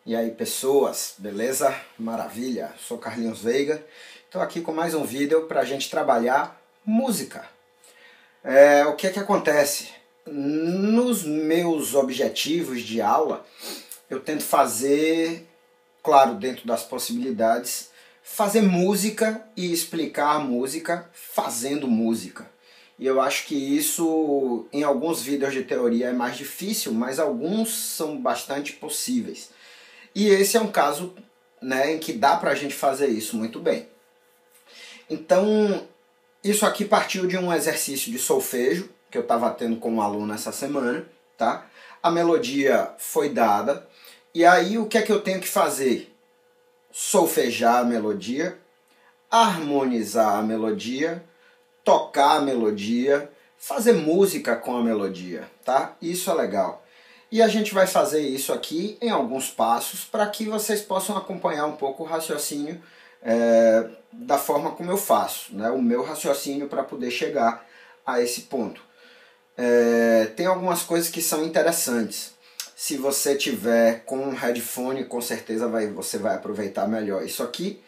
E aí pessoas, beleza? Maravilha, sou Carlinhos Veiga, estou aqui com mais um vídeo para a gente trabalhar música. O que é que acontece? Nos meus objetivos de aula, eu tento fazer, claro, dentro das possibilidades, fazer música e explicar a música fazendo música. E eu acho que isso, em alguns vídeos de teoria, é mais difícil, mas alguns são bastante possíveis. E esse é um caso, né, em que dá pra gente fazer isso muito bem. Então, isso aqui partiu de um exercício de solfejo, que eu estava tendo com um aluno essa semana, tá? A melodia foi dada, e aí o que é que eu tenho que fazer? Solfejar a melodia, harmonizar a melodia, tocar a melodia, fazer música com a melodia, tá? Isso é legal. E a gente vai fazer isso aqui em alguns passos para que vocês possam acompanhar um pouco o raciocínio da forma como eu faço, né? O meu raciocínio para poder chegar a esse ponto. Tem algumas coisas que são interessantes. Se você tiver com um headphone, com certeza você vai aproveitar melhor isso aqui.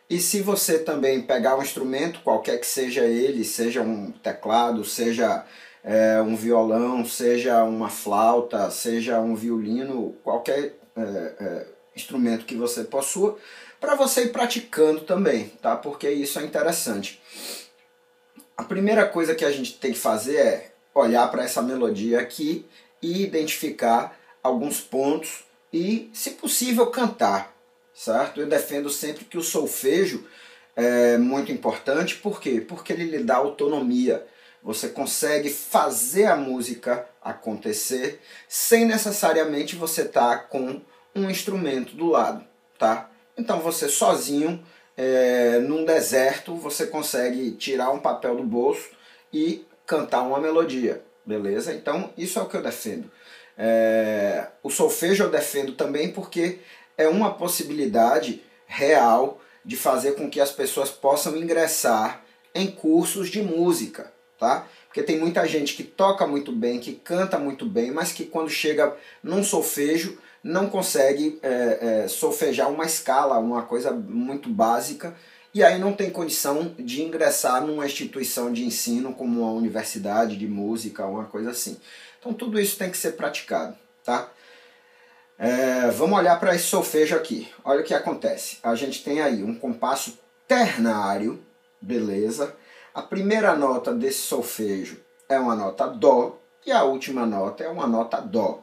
E se você também pegar um instrumento, qualquer que seja ele, seja um teclado, seja um violão, seja uma flauta, seja um violino, qualquer instrumento que você possua, para você ir praticando também, tá? Porque isso é interessante. A primeira coisa que a gente tem que fazer é olhar para essa melodia aqui e identificar alguns pontos e, se possível, cantar, certo? Eu defendo sempre que o solfejo é muito importante, por quê? Porque ele lhe dá autonomia. Você consegue fazer a música acontecer sem necessariamente você estar com um instrumento do lado, tá? Então você sozinho, num deserto, você consegue tirar um papel do bolso e cantar uma melodia, beleza? Então isso é o que eu defendo. O solfejo eu defendo também porque é uma possibilidade real de fazer com que as pessoas possam ingressar em cursos de música, tá? Porque tem muita gente que toca muito bem, que canta muito bem, mas que quando chega num solfejo não consegue solfejar uma escala, uma coisa muito básica, e aí não tem condição de ingressar numa instituição de ensino como uma universidade de música, uma coisa assim. Então tudo isso tem que ser praticado, tá? Vamos olhar para esse solfejo aqui. Olha o que acontece. A gente tem aí um compasso ternário, beleza? A primeira nota desse solfejo é uma nota Dó e a última nota é uma nota Dó.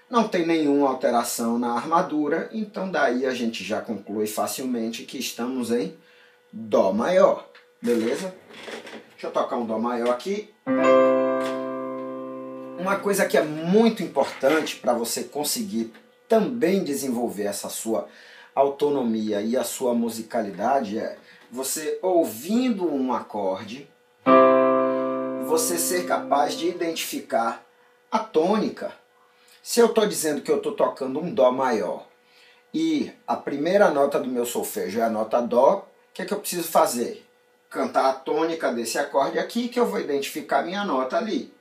Não tem nenhuma alteração na armadura, então daí a gente já conclui facilmente que estamos em Dó maior, beleza? Deixa eu tocar um Dó maior aqui. Uma coisa que é muito importante para você conseguir também desenvolver essa sua autonomia e a sua musicalidade é você, ouvindo um acorde, você ser capaz de identificar a tônica. Se eu estou dizendo que eu estou tocando um Dó maior e a primeira nota do meu solfejo é a nota Dó, o que é que eu preciso fazer? Cantar a tônica desse acorde aqui, que eu vou identificar a minha nota ali.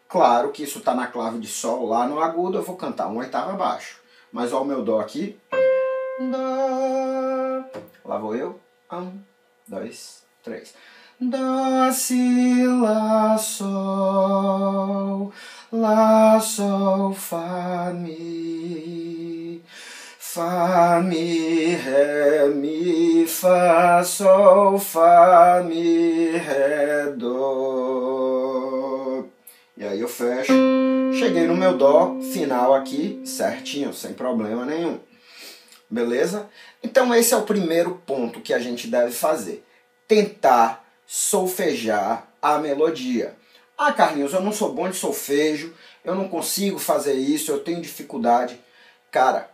Claro que isso está na clave de Sol, lá no agudo eu vou cantar uma oitava abaixo. Mas olha o meu Dó aqui. Dó. Lá vou eu. 1, 2, 3. Dó, si, lá, sol. Lá, sol, fá, mi. Fá, mi, ré, mi, fá, sol, fá, mi, ré, dó. E aí eu fecho, cheguei no meu Dó final aqui, certinho, sem problema nenhum. Beleza? Então esse é o primeiro ponto que a gente deve fazer. Tentar solfejar a melodia. Ah, Carlinhos, eu não sou bom de solfejo, eu não consigo fazer isso, eu tenho dificuldade. Cara,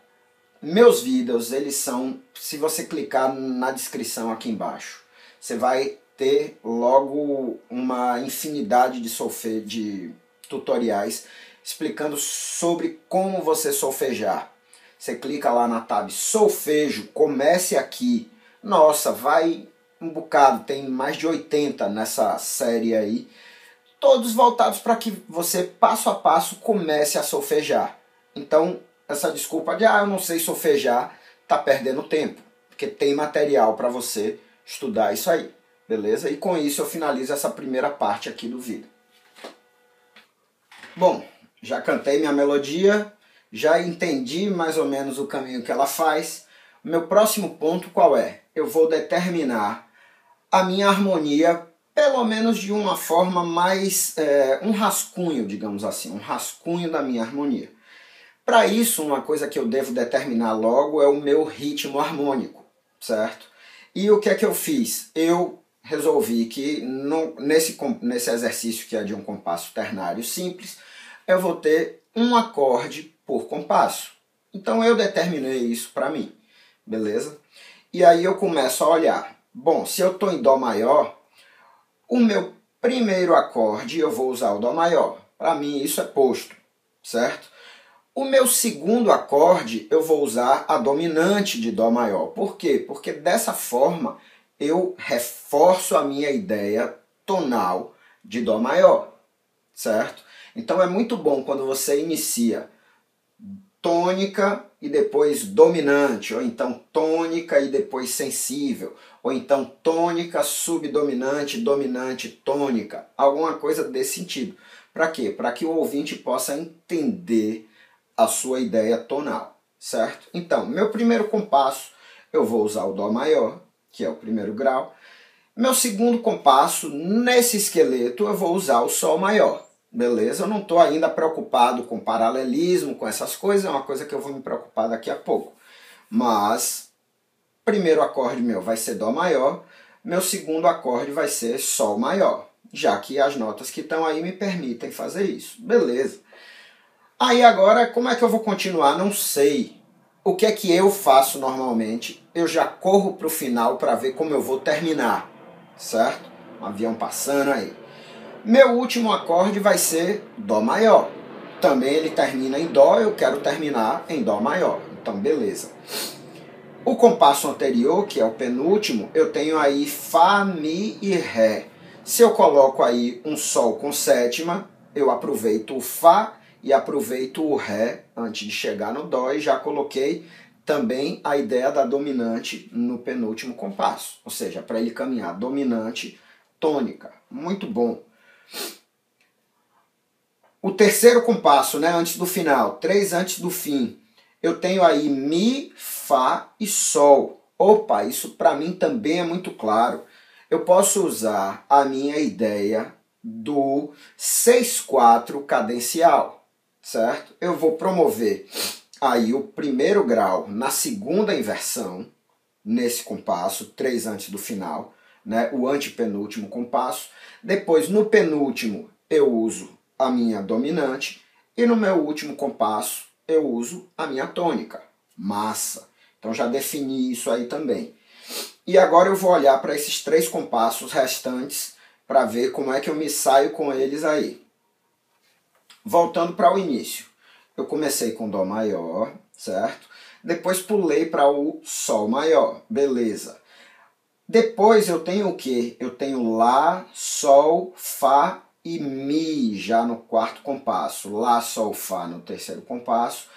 meus vídeos, eles são, se você clicar na descrição aqui embaixo, você vai ter logo uma infinidade de tutoriais explicando sobre como você solfejar. Você clica lá na tab solfejo, comece aqui. Nossa, vai um bocado, tem mais de 80 nessa série aí. todos voltados para que você, passo a passo, comece a solfejar. Então, essa desculpa de, eu não sei solfejar, tá perdendo tempo, porque tem material para você estudar isso aí, beleza? E com isso eu finalizo essa primeira parte aqui do vídeo. Bom, já cantei minha melodia, já entendi mais ou menos o caminho que ela faz. O meu próximo ponto qual é? Eu vou determinar a minha harmonia, pelo menos de uma forma mais, um rascunho, digamos assim, um rascunho da minha harmonia. Para isso, uma coisa que eu devo determinar logo é o meu ritmo harmônico, certo? E o que é que eu fiz? Eu resolvi que nesse exercício que é de um compasso ternário simples, eu vou ter um acorde por compasso. Então eu determinei isso para mim, beleza? E aí eu começo a olhar. Bom, se eu estou em Dó maior, o meu primeiro acorde eu vou usar o Dó maior. Para mim isso é posto, certo? O meu segundo acorde eu vou usar a dominante de Dó maior. Por quê? Porque dessa forma eu reforço a minha ideia tonal de Dó maior, certo? Então é muito bom quando você inicia tônica e depois dominante, ou então tônica e depois sensível, ou então tônica, subdominante, dominante, tônica, alguma coisa desse sentido. Para quê? Para que o ouvinte possa entender a sua ideia tonal, certo? Então, meu primeiro compasso, eu vou usar o Dó maior, que é o primeiro grau. Meu segundo compasso, nesse esqueleto, eu vou usar o Sol maior. Beleza? Eu não estou ainda preocupado com paralelismo, com essas coisas, é uma coisa que eu vou me preocupar daqui a pouco. Mas, primeiro acorde meu vai ser Dó maior, meu segundo acorde vai ser Sol maior, já que as notas que estão aí me permitem fazer isso. Beleza. Aí agora, como é que eu vou continuar? Não sei. O que é que eu faço normalmente? Eu já corro para o final para ver como eu vou terminar, certo? Um avião passando aí. Meu último acorde vai ser Dó maior. Também ele termina em Dó, eu quero terminar em Dó maior. Então, beleza. O compasso anterior, que é o penúltimo, eu tenho aí Fá, Mi e Ré. Se eu coloco aí um Sol com sétima, eu aproveito o Fá e aproveito o Ré antes de chegar no Dó e já coloquei também a ideia da dominante no penúltimo compasso. Ou seja, para ele caminhar dominante, tônica. Muito bom. O terceiro compasso, né, antes do final, 3 antes do fim, eu tenho aí Mi, Fá e Sol. Opa, isso para mim também é muito claro. Eu posso usar a minha ideia do 6/4 cadencial, certo? Eu vou promover aí o primeiro grau na segunda inversão, nesse compasso, 3 antes do final, né, o antepenúltimo compasso. Depois, no penúltimo, eu uso a minha dominante e no meu último compasso eu uso a minha tônica. Massa! Então já defini isso aí também. E agora eu vou olhar para esses 3 compassos restantes para ver como é que eu me saio com eles aí. Voltando para o início. Eu comecei com Dó maior, certo? Depois pulei para o Sol maior. Beleza. Depois eu tenho o quê? Eu tenho Lá, Sol, Fá e Mi já no quarto compasso. Lá, Sol, Fá no terceiro compasso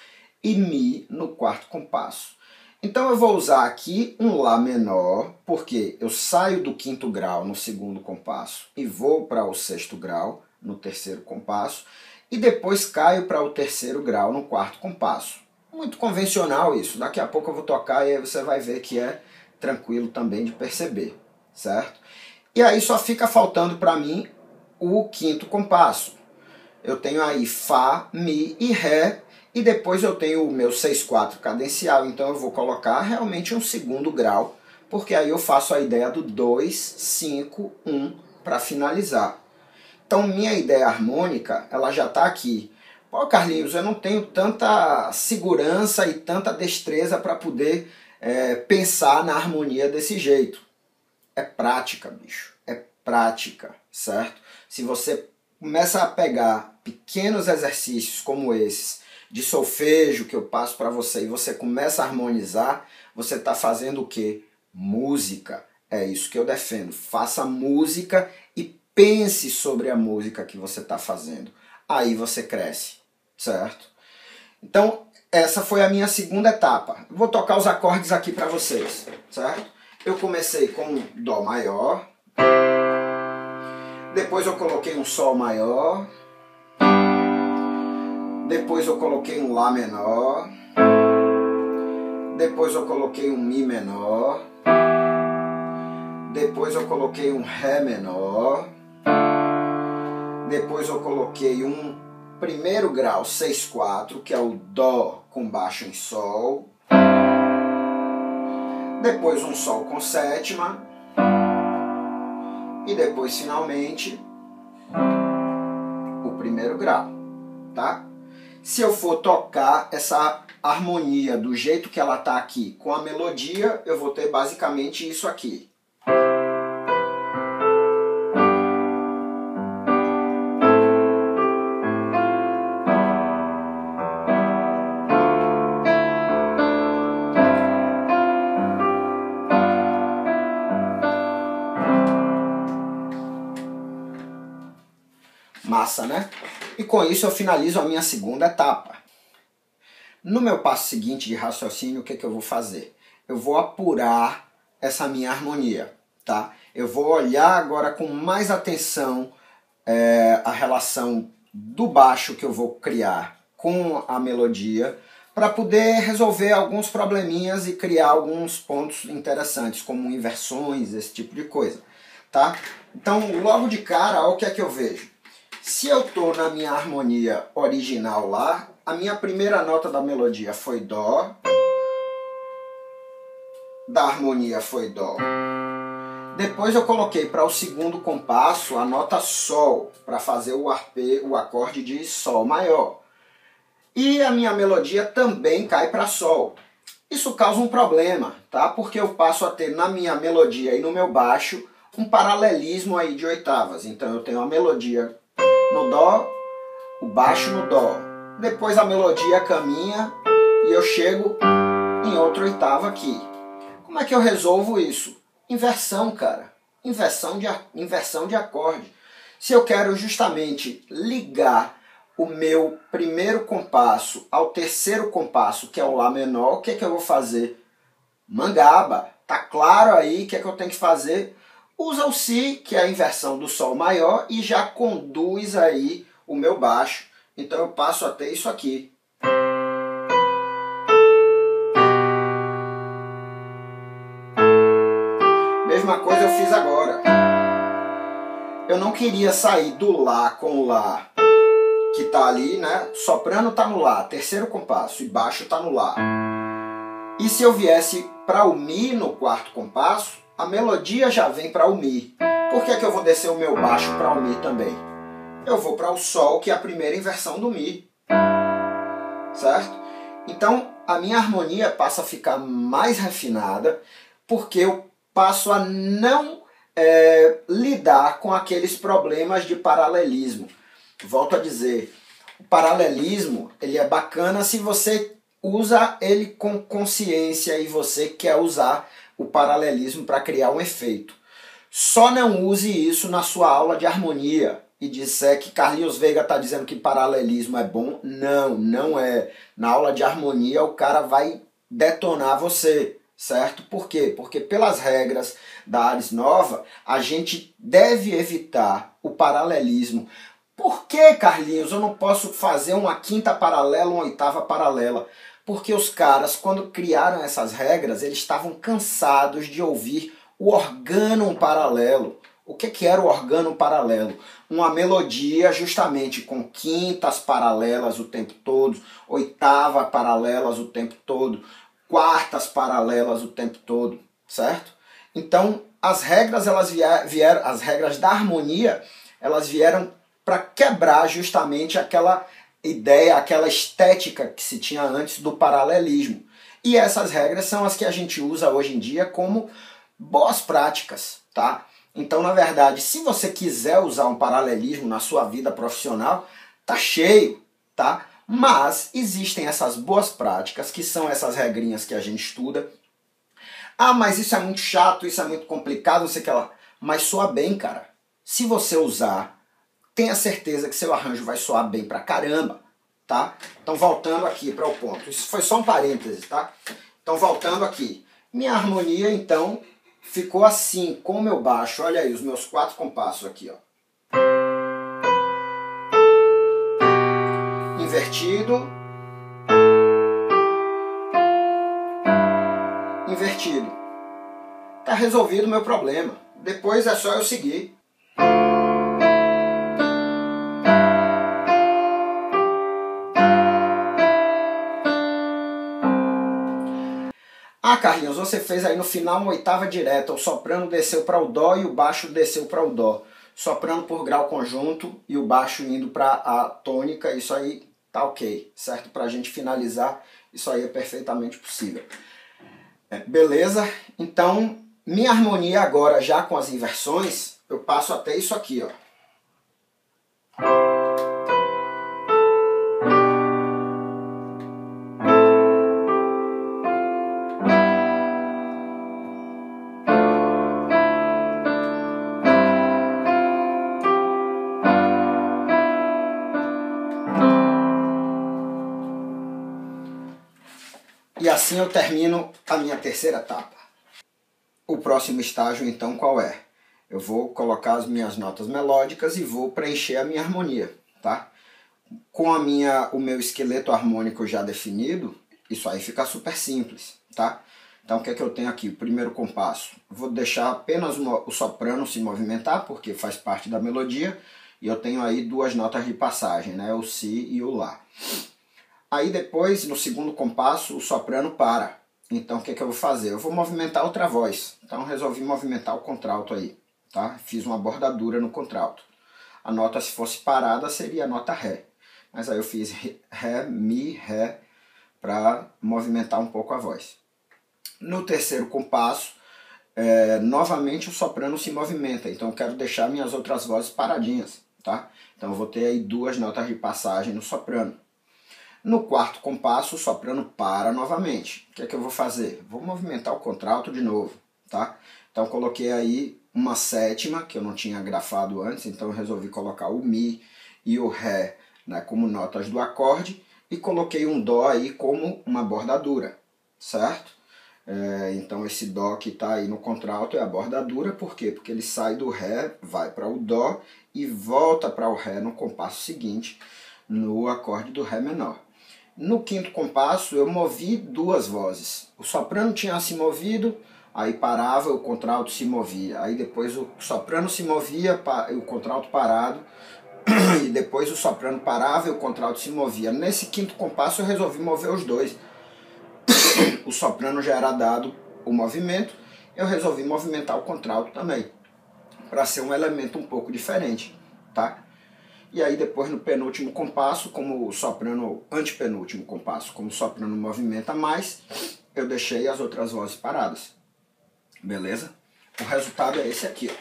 e Mi no quarto compasso. Então eu vou usar aqui um Lá menor, porque eu saio do quinto grau no segundo compasso e vou para o sexto grau no terceiro compasso e depois caio para o terceiro grau no quarto compasso. Muito convencional isso. Daqui a pouco eu vou tocar e aí você vai ver que é tranquilo também de perceber, certo? E aí só fica faltando para mim o quinto compasso. Eu tenho aí Fá, Mi e Ré, e depois eu tenho o meu 6/4 cadencial, então eu vou colocar realmente um segundo grau, porque aí eu faço a ideia do 2, 5, 1 para finalizar. Então minha ideia harmônica, ela já está aqui. Pô, Carlinhos, eu não tenho tanta segurança e tanta destreza para poder pensar na harmonia desse jeito. É prática, bicho. É prática, certo? Se você começa a pegar pequenos exercícios como esses, de solfejo que eu passo para você, e você começa a harmonizar, você está fazendo o quê? Música. É isso que eu defendo. Faça música e pense sobre a música que você está fazendo. Aí você cresce, certo? Então, essa foi a minha segunda etapa. Vou tocar os acordes aqui para vocês, certo? Eu comecei com Dó maior, depois eu coloquei um Sol maior, depois eu coloquei um Lá menor, depois eu coloquei um Mi menor, depois eu coloquei um Ré menor, depois eu coloquei um primeiro grau 6/4, que é o Dó com baixo em Sol, depois um Sol com sétima, e depois finalmente o primeiro grau, tá? Se eu for tocar essa harmonia do jeito que ela tá aqui com a melodia, eu vou ter basicamente isso aqui. Massa, né? E com isso eu finalizo a minha segunda etapa. No meu passo seguinte de raciocínio, o que eu vou fazer? Eu vou apurar essa minha harmonia, tá? Eu vou olhar agora com mais atenção a relação do baixo que eu vou criar com a melodia para poder resolver alguns probleminhas e criar alguns pontos interessantes, como inversões, esse tipo de coisa, tá? Então, logo de cara, olha o que é que eu vejo. Se eu estou na minha harmonia original lá, a minha primeira nota da melodia foi Dó, da harmonia foi Dó. Depois eu coloquei para o segundo compasso a nota Sol, para fazer o acorde de Sol maior. E a minha melodia também cai para Sol. Isso causa um problema, tá? Porque eu passo a ter na minha melodia e no meu baixo um paralelismo aí de oitavas. Então eu tenho a melodia no Dó, o baixo no Dó. Depois a melodia caminha e eu chego em outra oitava aqui. Como é que eu resolvo isso? Inversão, cara. Inversão de acorde. Se eu quero justamente ligar o meu primeiro compasso ao terceiro compasso, que é o Lá menor, o que eu vou fazer? Mangaba. Tá claro aí o que eu tenho que fazer? Usa o Si, que é a inversão do Sol maior, e já conduz aí o meu baixo. Então eu passo a ter isso aqui. Mesma coisa eu fiz agora. Eu não queria sair do Lá com o Lá, que tá ali, né? Soprano tá no Lá, terceiro compasso, e baixo tá no Lá. E se eu viesse para o Mi no quarto compasso, a melodia já vem para o Mi. Por que eu vou descer o meu baixo para o Mi também? Eu vou para o Sol, que é a primeira inversão do Mi. Certo? Então, a minha harmonia passa a ficar mais refinada, porque eu passo a não lidar com aqueles problemas de paralelismo. Volto a dizer, o paralelismo ele é bacana se você usa ele com consciência e você quer usar o paralelismo para criar um efeito. Só não use isso na sua aula de harmonia e disser que Carlinhos Veiga está dizendo que paralelismo é bom. Não, não é. Na aula de harmonia o cara vai detonar você, certo? Por quê? Porque pelas regras da Ares Nova, a gente deve evitar o paralelismo. Por que, Carlinhos, eu não posso fazer uma quinta paralela, uma oitava paralela? Porque os caras, quando criaram essas regras, eles estavam cansados de ouvir o orgânum paralelo. O que era o orgânum paralelo? Uma melodia justamente com quintas paralelas o tempo todo, oitavas paralelas o tempo todo, quartas paralelas o tempo todo, certo? Então, as regras elas vieram, as regras da harmonia, elas vieram para quebrar justamente aquela ideia, aquela estética que se tinha antes do paralelismo. E essas regras são as que a gente usa hoje em dia como boas práticas, tá? Então, na verdade, se você quiser usar um paralelismo na sua vida profissional, tá cheio, tá? Mas existem essas boas práticas, que são essas regrinhas que a gente estuda. Ah, mas isso é muito chato, isso é muito complicado, não sei o que lá. Mas soa bem, cara. Se você usar, tenha certeza que seu arranjo vai soar bem pra caramba, tá? Então voltando aqui para o ponto, isso foi só um parêntese, tá? Então voltando aqui, minha harmonia então ficou assim, com o meu baixo, olha aí os meus 4 compassos aqui, ó. Invertido, invertido. Tá resolvido o meu problema. Depois é só eu seguir. Ah, Carlinhos, você fez aí no final uma oitava direta, o soprano desceu para o dó e o baixo desceu para o dó. Soprano por grau conjunto e o baixo indo para a tônica, isso aí tá ok, certo? Para a gente finalizar, isso aí é perfeitamente possível. Beleza? Então, minha harmonia agora já com as inversões, eu passo até isso aqui, ó. E assim eu termino a minha terceira etapa. O próximo estágio, então, qual é? Eu vou colocar as minhas notas melódicas e vou preencher a minha harmonia, tá? Com o meu esqueleto harmônico já definido, isso aí fica super simples, tá? Então o que é que eu tenho aqui? O primeiro compasso. Vou deixar apenas o soprano se movimentar, porque faz parte da melodia, e eu tenho aí 2 notas de passagem, né? O Si e o Lá. Aí depois, no segundo compasso, o soprano para. Então o que é que eu vou fazer? Eu vou movimentar outra voz. Então eu resolvi movimentar o contralto aí, tá? Fiz uma bordadura no contralto. A nota, se fosse parada, seria a nota Ré. Mas aí eu fiz Ré, Mi, Ré, para movimentar um pouco a voz. No terceiro compasso, novamente o soprano se movimenta. Então eu quero deixar minhas outras vozes paradinhas, tá? Então eu vou ter aí 2 notas de passagem no soprano. No quarto compasso, o soprano para novamente. O que é que eu vou fazer? Vou movimentar o contralto de novo, tá? Então eu coloquei aí uma sétima, que eu não tinha grafado antes, então eu resolvi colocar o Mi e o Ré, né, como notas do acorde, e coloquei um Dó aí como uma bordadura, certo? Então esse Dó que está aí no contralto é a bordadura, por quê? Porque ele sai do Ré, vai para o Dó e volta para o Ré no compasso seguinte, no acorde do Ré menor. No quinto compasso eu movi 2 vozes. O soprano tinha se movido, aí parava, o contralto se movia. Aí depois o soprano se movia, o contralto parado, e depois o soprano parava e o contralto se movia. Nesse quinto compasso eu resolvi mover os 2. O soprano já era dado o movimento, eu resolvi movimentar o contralto também, para ser um elemento um pouco diferente, tá? E aí depois no penúltimo compasso, como o soprano, antepenúltimo compasso, como o soprano movimenta mais, eu deixei as outras vozes paradas. Beleza? O resultado é esse aqui, ó.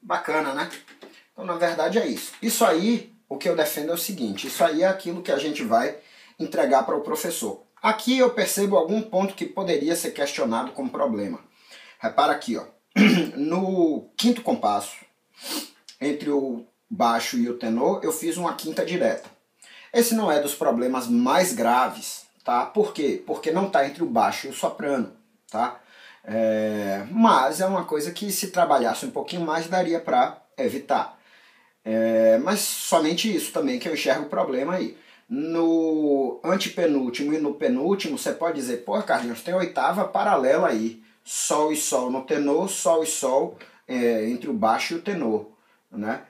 Bacana, né? Então, na verdade, é isso. Isso aí, o que eu defendo é o seguinte, isso aí é aquilo que a gente vai entregar para o professor. Aqui eu percebo algum ponto que poderia ser questionado como problema. Repara aqui, ó. No quinto compasso, entre o baixo e o tenor, eu fiz uma quinta direta. Esse não é dos problemas mais graves, tá? Por quê? Porque não está entre o baixo e o soprano, tá? Mas é uma coisa que se trabalhasse um pouquinho mais daria para evitar. Mas somente isso também que eu enxergo o problema aí. No antepenúltimo e no penúltimo você pode dizer, pô Carlinhos, tem oitava paralela aí. Sol e Sol no tenor, Sol e Sol entre o baixo e o tenor, né?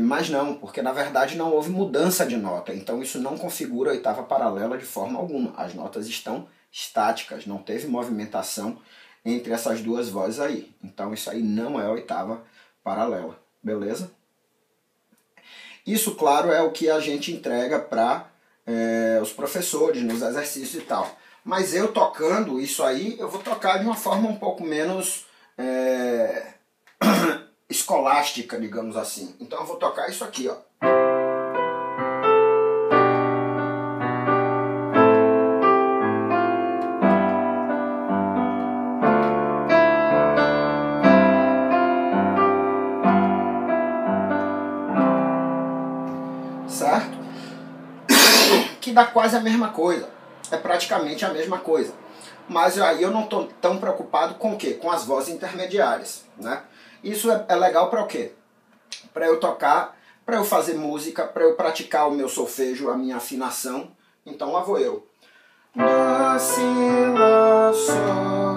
Mas não, porque na verdade não houve mudança de nota, então isso não configura a oitava paralela de forma alguma. As notas estão estáticas, não teve movimentação entre essas 2 vozes aí. Então isso aí não é a oitava paralela, beleza? Isso, claro, é o que a gente entrega para os professores nos exercícios e tal. Mas eu tocando isso aí, eu vou tocar de uma forma um pouco menos escolástica, digamos assim. Então eu vou tocar isso aqui, ó. Certo? Que dá quase a mesma coisa. É praticamente a mesma coisa. Mas aí eu não estou tão preocupado com o quê? Com as vozes intermediárias, né? Isso é legal para o quê? Para eu tocar, para eu fazer música, para eu praticar o meu solfejo, a minha afinação. Então lá vou eu. Dó, si, lá, sol,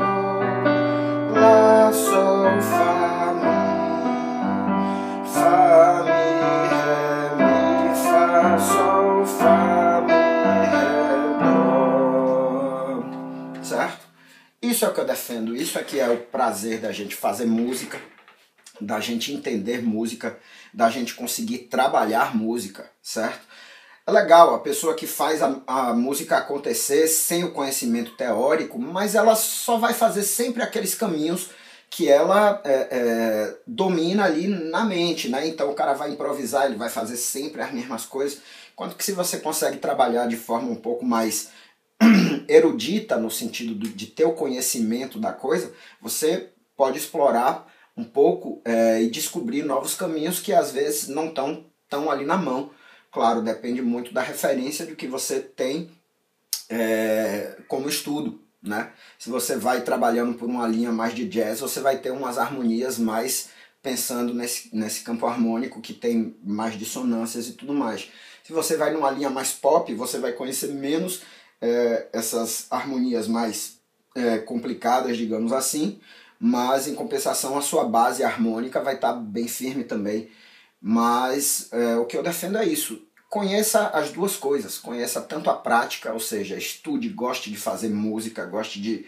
lá, sol, fá, mi, fá, mi, ré, mi, fá, sol, fá, mi, ré, dó. Certo? Isso é o que eu defendo, isso aqui é o prazer da gente fazer música, da gente entender música, da gente conseguir trabalhar música, certo? É legal a pessoa que faz a música acontecer sem o conhecimento teórico, mas ela só vai fazer sempre aqueles caminhos que ela domina ali na mente, né? Então o cara vai improvisar, ele vai fazer sempre as mesmas coisas, enquanto que se você consegue trabalhar de forma um pouco mais erudita, no sentido de ter o conhecimento da coisa, você pode explorar um pouco e descobrir novos caminhos que às vezes não estão tão ali na mão. Claro, depende muito da referência do que você tem como estudo, né? Se você vai trabalhando por uma linha mais de jazz, você vai ter umas harmonias mais pensando nesse campo harmônico que tem mais dissonâncias e tudo mais. Se você vai numa linha mais pop, você vai conhecer menos essas harmonias mais complicadas, digamos assim, mas em compensação a sua base harmônica vai estar bem firme também. Mas o que eu defendo é isso. Conheça as duas coisas, conheça tanto a prática, ou seja, estude, goste de fazer música, goste de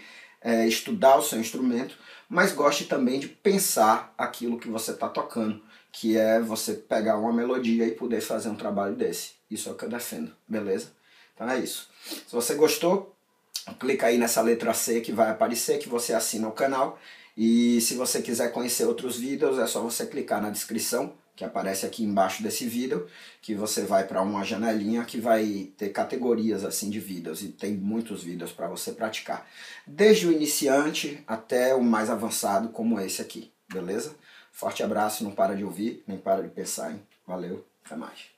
estudar o seu instrumento, mas goste também de pensar aquilo que você está tocando, que é você pegar uma melodia e poder fazer um trabalho desse. Isso é o que eu defendo, beleza? Então é isso. Se você gostou, clica aí nessa letra C que vai aparecer, que você assina o canal. E se você quiser conhecer outros vídeos, é só você clicar na descrição, que aparece aqui embaixo desse vídeo, que você vai para uma janelinha que vai ter categorias assim de vídeos, e tem muitos vídeos para você praticar. Desde o iniciante até o mais avançado, como esse aqui, beleza? Forte abraço, não para de ouvir, nem para de pensar, hein? Valeu, até mais.